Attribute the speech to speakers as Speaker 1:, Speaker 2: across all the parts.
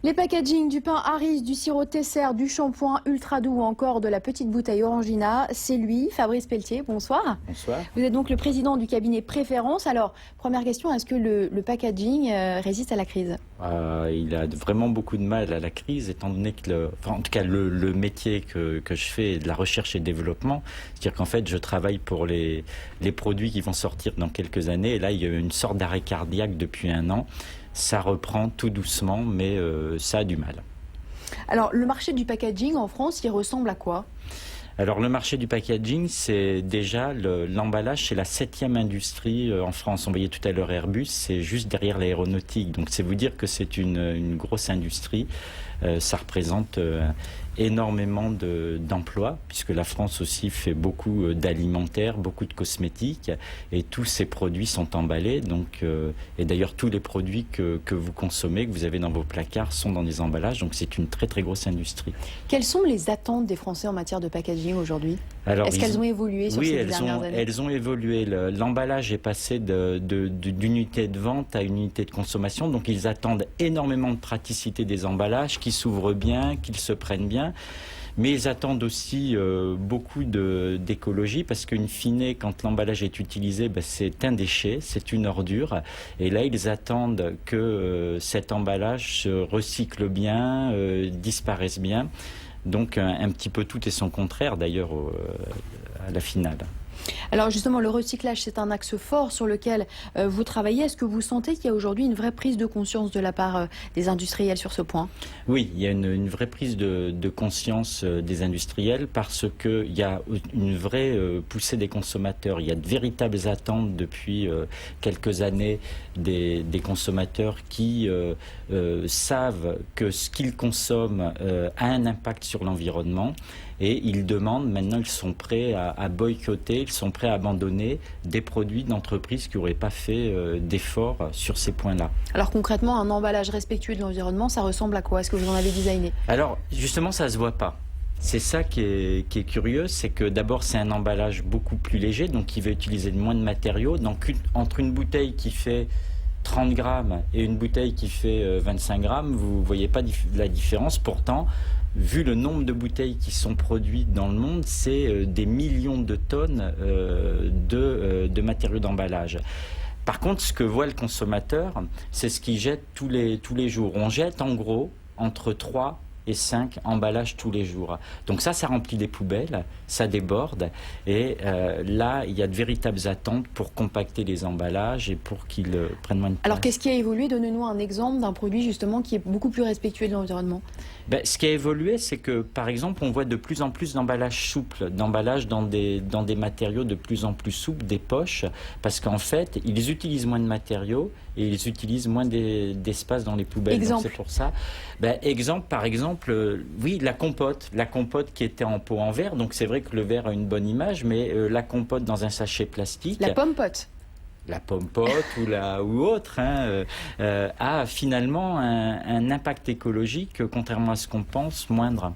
Speaker 1: Les packagings du pain Harris, du sirop Tesser, du shampoing Ultra Doux ou encore de la petite bouteille Orangina, c'est lui, Fabrice Pelletier. Bonsoir.
Speaker 2: Bonsoir.
Speaker 1: Vous êtes donc le président du cabinet Préférence. Alors, première question, est-ce que le packaging résiste à la crise?
Speaker 2: Il a vraiment beaucoup de mal à la crise, étant donné que, en tout cas, le métier que je fais est de la recherche et développement. C'est-à-dire qu'en fait, je travaille pour les produits qui vont sortir dans quelques années. Et là, il y a eu une sorte d'arrêt cardiaque depuis 1 an. Ça reprend tout doucement, mais ça a du mal.
Speaker 1: Alors, le marché du packaging en France, il ressemble à quoi?
Speaker 2: Alors, le marché du packaging, c'est déjà l'emballage, c'est la 7e industrie en France. On voyait tout à l'heure Airbus, c'est juste derrière l'aéronautique. Donc, c'est vous dire que c'est une grosse industrie. Ça représente énormément d'emplois, puisque la France aussi fait beaucoup d'alimentaire, beaucoup de cosmétiques, et tous ces produits sont emballés. Donc, et d'ailleurs, tous les produits que vous consommez, que vous avez dans vos placards, sont dans des emballages. Donc, c'est une très très grosse industrie.
Speaker 1: Quelles sont les attentes des Français en matière de packaging aujourd'hui? Est-ce qu'elles ont évolué sur ces dernières années?
Speaker 2: Elles ont évolué. L'emballage est passé d'unité de vente à une unité de consommation. Donc, ils attendent énormément de praticité des emballages, qui s'ouvrent bien, qu'ils se prennent bien. Mais ils attendent aussi beaucoup d'écologie, parce qu'une fine, quand l'emballage est utilisé, c'est un déchet, c'est une ordure. Et là, ils attendent que cet emballage se recycle bien, disparaisse bien. Donc un petit peu tout et son contraire, d'ailleurs, à la finale.
Speaker 1: Alors justement, le recyclage, c'est un axe fort sur lequel vous travaillez. Est-ce que vous sentez qu'il y a aujourd'hui une vraie prise de conscience de la part des industriels sur ce point?
Speaker 2: Oui, il y a une vraie prise de conscience des industriels, parce qu'il y a une vraie poussée des consommateurs. Il y a de véritables attentes depuis quelques années des consommateurs qui savent que ce qu'ils consomment a un impact sur l'environnement. Et ils demandent, maintenant ils sont prêts à boycotter, ils sont prêts à abandonner des produits d'entreprises qui n'auraient pas fait d'efforts sur ces points-là.
Speaker 1: Alors concrètement, un emballage respectueux de l'environnement, ça ressemble à quoi? Est-ce que vous en avez designé?
Speaker 2: Alors justement, ça ne se voit pas. C'est ça qui est curieux, c'est que d'abord c'est un emballage beaucoup plus léger, donc qui va utiliser moins de matériaux. Donc entre une bouteille qui fait 30 grammes et une bouteille qui fait 25 grammes, vous ne voyez pas la différence. Pourtant, vu le nombre de bouteilles qui sont produites dans le monde, c'est des millions de tonnes de matériaux d'emballage. Par contre, ce que voit le consommateur, c'est ce qu'il jette tous les jours. On jette en gros entre 3 et 5 emballages tous les jours. Donc ça remplit des poubelles, ça déborde, et là, il y a de véritables attentes pour compacter les emballages et pour qu'ils prennent moins de place.
Speaker 1: Alors qu'est-ce qui a évolué? Donnez-nous un exemple d'un produit justement qui est beaucoup plus respectueux de l'environnement.
Speaker 2: Ce qui a évolué, c'est que, par exemple, on voit de plus en plus d'emballages souples, d'emballages dans des matériaux de plus en plus souples, des poches, parce qu'en fait, ils utilisent moins de matériaux et ils utilisent moins d'espace dans les poubelles.
Speaker 1: Exemple.
Speaker 2: C'est pour ça. Par exemple, oui, la compote qui était en pot en verre. Donc c'est vrai que le verre a une bonne image, mais la compote dans un sachet plastique.
Speaker 1: La pomme-pote.
Speaker 2: La pomme-pote ou autre, a finalement un impact écologique, contrairement à ce qu'on pense, moindre.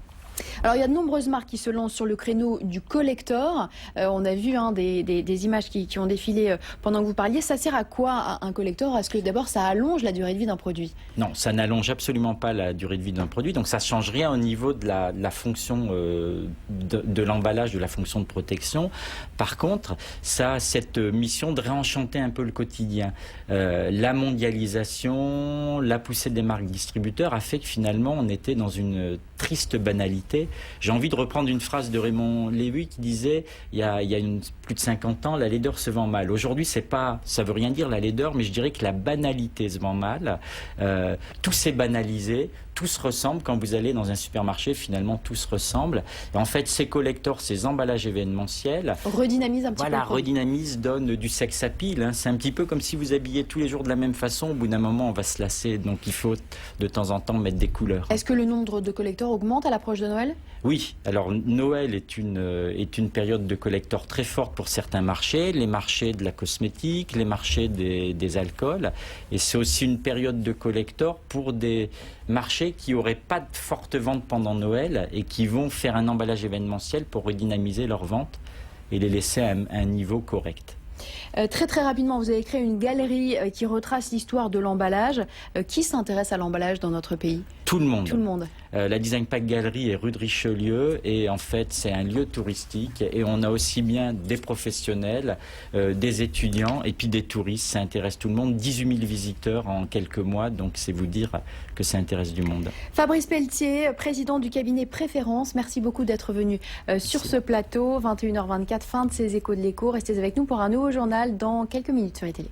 Speaker 1: Alors il y a de nombreuses marques qui se lancent sur le créneau du collector. On a vu des images qui ont défilé pendant que vous parliez. Ça sert à quoi un collector? Est-ce que d'abord ça allonge la durée de vie d'un produit?
Speaker 2: Non, ça n'allonge absolument pas la durée de vie d'un produit. Donc ça ne change rien au niveau de la fonction de l'emballage, de la fonction de protection. Par contre, ça a cette mission de réenchanter un peu le quotidien. La mondialisation, la poussée des marques distributeurs a fait que finalement on était dans une triste banalité. J'ai envie de reprendre une phrase de Raymond Lévy qui disait il y a plus de 50 ans, la laideur se vend mal. Aujourd'hui, ça veut rien dire la laideur, mais je dirais que la banalité se vend mal. Tout s'est banalisé, tout se ressemble. Quand vous allez dans un supermarché, finalement, tout se ressemble. Et en fait, ces collectors, ces emballages événementiels,
Speaker 1: redynamisent un petit peu.
Speaker 2: Voilà, redynamisent, donnent du sex appeal. C'est un petit peu comme si vous habillez tous les jours de la même façon. Au bout d'un moment, on va se lasser. Donc, il faut de temps en temps mettre des couleurs.
Speaker 1: Est-ce que le nombre de collecteurs augmente à l'approche de Noël?
Speaker 2: Oui, alors Noël est une période de collector très forte pour certains marchés, les marchés de la cosmétique, les marchés des alcools, et c'est aussi une période de collector pour des marchés qui n'auraient pas de forte vente pendant Noël et qui vont faire un emballage événementiel pour redynamiser leurs ventes et les laisser à un niveau correct.
Speaker 1: Très rapidement, vous avez créé une galerie qui retrace l'histoire de l'emballage. Qui s'intéresse à l'emballage dans notre pays?
Speaker 2: Tout le monde.
Speaker 1: Tout le monde.
Speaker 2: La Design Pack Gallery est rue de Richelieu et en fait c'est un lieu touristique et on a aussi bien des professionnels, des étudiants et puis des touristes. Ça intéresse tout le monde. 18 000 visiteurs en quelques mois, donc c'est vous dire que ça intéresse du monde.
Speaker 1: Fabrice Pelletier, président du cabinet Préférence, merci beaucoup d'être venu sur ce plateau. 21h24, fin de ces Échos de l'écho. Restez avec nous pour un nouveau journal dans quelques minutes sur les télés.